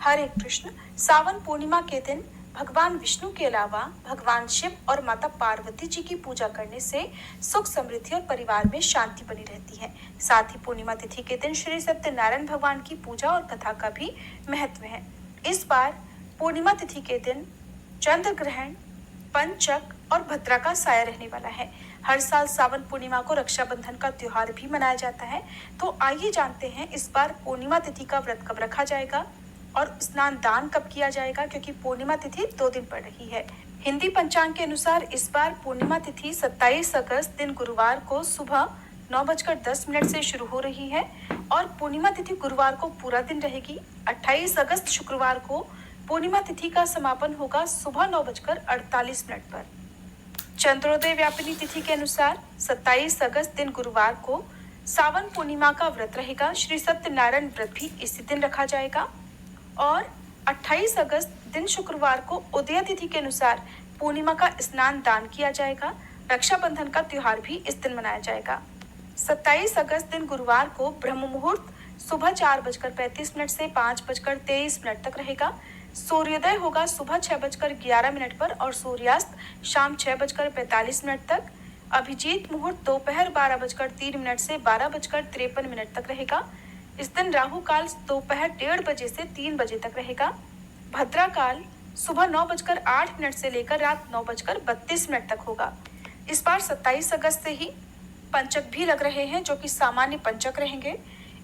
हरे कृष्ण। सावन पूर्णिमा के दिन भगवान विष्णु के अलावा भगवान शिव और माता पार्वती जी की पूजा करने से सुख समृद्धि और परिवार में शांति बनी रहती है। साथ ही पूर्णिमा तिथि के दिन श्री सत्यनारायण भगवान की पूजा और कथा का भी महत्व है। इस बार पूर्णिमा तिथि के दिन चंद्र ग्रहण, पंचक और भद्रा का साया रहने वाला है। हर साल सावन पूर्णिमा को रक्षाबंधन का त्योहार भी मनाया जाता है। तो आइए जानते हैं इस बार पूर्णिमा तिथि का व्रत कब रखा जाएगा और स्नान दान कब किया जाएगा, क्योंकि पूर्णिमा तिथि 2 दिन पड़ रही है। हिंदी पंचांग के अनुसार इस बार पूर्णिमा तिथि 27 अगस्त दिन गुरुवार को सुबह 9:10 से शुरू हो रही है और पूर्णिमा तिथि गुरुवार को पूरा दिन रहेगी। 28 अगस्त शुक्रवार को पूर्णिमा तिथि का समापन होगा सुबह 9:48 पर। चंद्रोदय व्यापिनी तिथि के अनुसार 27 अगस्त दिन गुरुवार को सावन पूर्णिमा का व्रत रहेगा। श्री सत्यनारायण व्रत भी इसी दिन रखा जाएगा और 28 अगस्त दिन शुक्रवार को उदय तिथि के अनुसार पूर्णिमा का स्नान दान किया जाएगा। रक्षाबंधन का त्योहार भी इस दिन मनाया जाएगा। 27 अगस्त दिन गुरुवार को ब्रह्म मुहूर्त सुबह 4:35 से 5:23 तक रहेगा। सूर्योदय होगा सुबह 6:11 पर और सूर्यास्त शाम 6:45 तक। अभिजीत मुहूर्त दोपहर 12:03 से 12:53 तक रहेगा। इस दिन राहु काल दोपहर 1:30 बजे से 3 बजे तक रहेगा। भद्रा काल सुबह 9:08 से लेकर रात 9:32 तक होगा। इस बार 27 अगस्त से ही पंचक भी लग रहे हैं, जो कि सामान्य पंचक रहेंगे।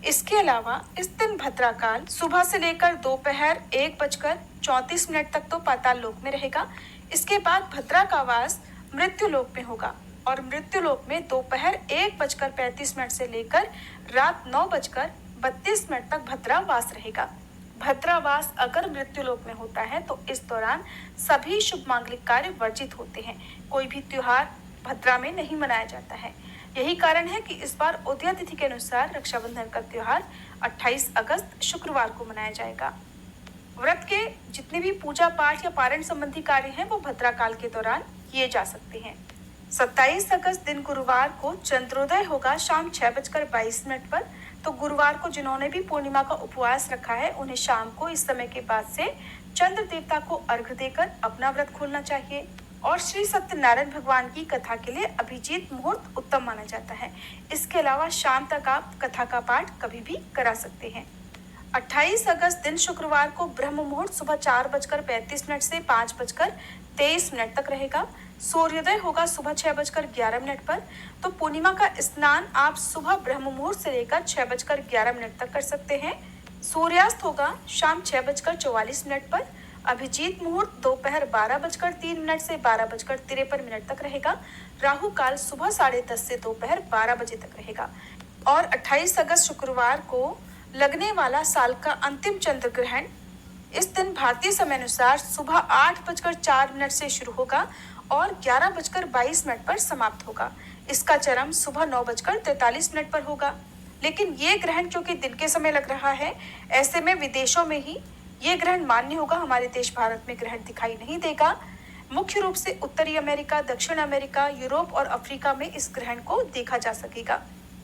इसके अलावा इस दिन भद्रा काल सुबह से लेकर दोपहर 1:34 तक तो पाताल लोक में रहेगा। इसके बाद भद्रा का वास मृत्यु लोक में होगा और मृत्यु लोक में दोपहर 1:35 से लेकर रात 9:32 तक भद्रा वास रहेगा। भद्रा वास अगर मृत्यु लोक में होता है तो इस दौरान सभी शुभ मांगलिक कार्य वर्जित होते हैं। कोई भी त्योहार भद्रा में नहीं मनाया जाता है। यही कारण है कि इस बार उदय तिथि के अनुसार रक्षाबंधन का त्योहार 28 अगस्त शुक्रवार को मनाया जाएगा। व्रत के जितने भी पूजा पाठ या पारण संबंधी कार्य हैं वो भद्रा काल के दौरान किए जा सकते हैं। 27 अगस्त दिन गुरुवार को चंद्रोदय होगा शाम 6:22 पर। तो गुरुवार को जिन्होंने भी पूर्णिमा का उपवास रखा है उन्हें शाम को इस समय के बाद से चंद्र देवता को अर्घ्य देकर अपना व्रत खोलना चाहिए। और श्री सत्यनारायण भगवान की कथा के लिए अभिजीत मुहूर्त उत्तम माना जाता है। इसके अलावा शाम तक आप कथा का पाठ कभी भी करा सकते हैं। 28 अगस्त दिन शुक्रवार को ब्रह्म मुहूर्त सुबह 4:35 से 5:23 तक रहेगा। सूर्योदय होगा सुबह 6:11 पर। तो पूर्णिमा का स्नान आप सुबह ब्रह्म मुहूर्त से लेकर 6:11 तक कर सकते हैं। सूर्यास्त होगा शाम 6:44 पर। अभिजीत मुहूर्त दोपहर 12:03 से 12:53 तक रहेगा। राहु काल सुबह 10:30 से दोपहर 12 बजे तक रहेगा। और 28 अगस्त शुक्रवार को लगने वाला साल का अंतिम चंद्र ग्रहण इस दिन भारतीय समय अनुसार सुबह 8:04 से शुरू होगा और 11:22 पर समाप्त होगा। इसका चरम सुबह 9:43 पर होगा। लेकिन ये ग्रहण क्योंकि दिन के समय लग रहा है, ऐसे में विदेशों में ही ये ग्रहण मान्य होगा। हमारे देश भारत में ग्रहण दिखाई नहीं देगा। मुख्य रूप से उत्तरी अमेरिका, दक्षिण अमेरिका, यूरोप और अफ्रीका में इस ग्रहण को देखा जा सकेगा।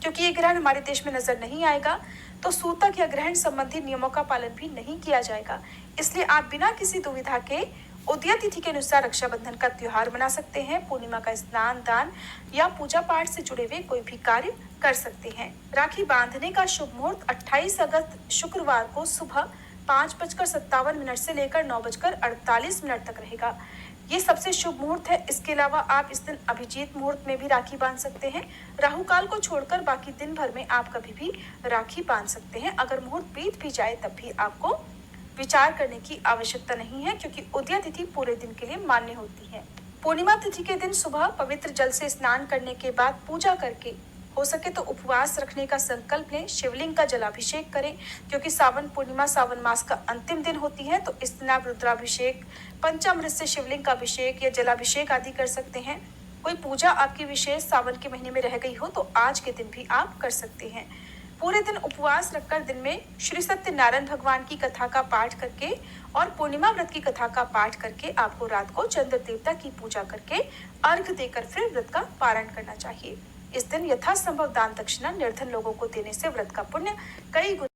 क्योंकि ये ग्रहण हमारे देश में नजर नहीं आएगा तो सूतक या ग्रहण संबंधी नियमों का पालन भी नहीं किया जाएगा। इसलिए आप बिना किसी दुविधा के उदय तिथि के अनुसार रक्षाबंधन का त्योहार मना सकते हैं। पूर्णिमा का स्नान दान या पूजा पाठ से जुड़े हुए कोई भी कार्य कर सकते हैं। राखी बांधने का शुभ मुहूर्त 28 अगस्त शुक्रवार को सुबह 5:57 से लेकर 9:48 तक रहेगा। ये सबसे शुभ मुहूर्त है। इसके अलावा आप इस दिन अभिजीत मुहूर्त में भी राखी बांध सकते हैं। राहु काल को छोड़कर बाकी दिन भर में आप कभी भी राखी बांध सकते हैं। अगर मुहूर्त बीत भी जाए तब भी आपको विचार करने की आवश्यकता नहीं है, क्योंकि उदय तिथि पूरे दिन के लिए मान्य होती है। पूर्णिमा तिथि के दिन सुबह पवित्र जल से स्नान करने के बाद पूजा करके हो सके तो उपवास रखने का संकल्प लें। शिवलिंग का जलाभिषेक करें, क्योंकि सावन पूर्णिमा सावन मास का अंतिम दिन होती है। तो इस दिन आप रुद्राभिषेक, पंचामृत से शिवलिंग का अभिषेक या जलाभिषेक आदि कर सकते हैं। कोई पूजा आपकी विशेष सावन के महीने में रह गई हो तो आज के दिन भी आप कर सकते हैं। पूरे दिन उपवास रखकर दिन में श्री सत्यनारायण भगवान की कथा का पाठ करके और पूर्णिमा व्रत की कथा का पाठ करके आपको रात को चंद्र देवता की पूजा करके अर्घ्य देकर फिर व्रत का पारण करना चाहिए। इस दिन यथासंभव दान दक्षिणा निर्धन लोगों को देने से व्रत का पुण्य कई गुना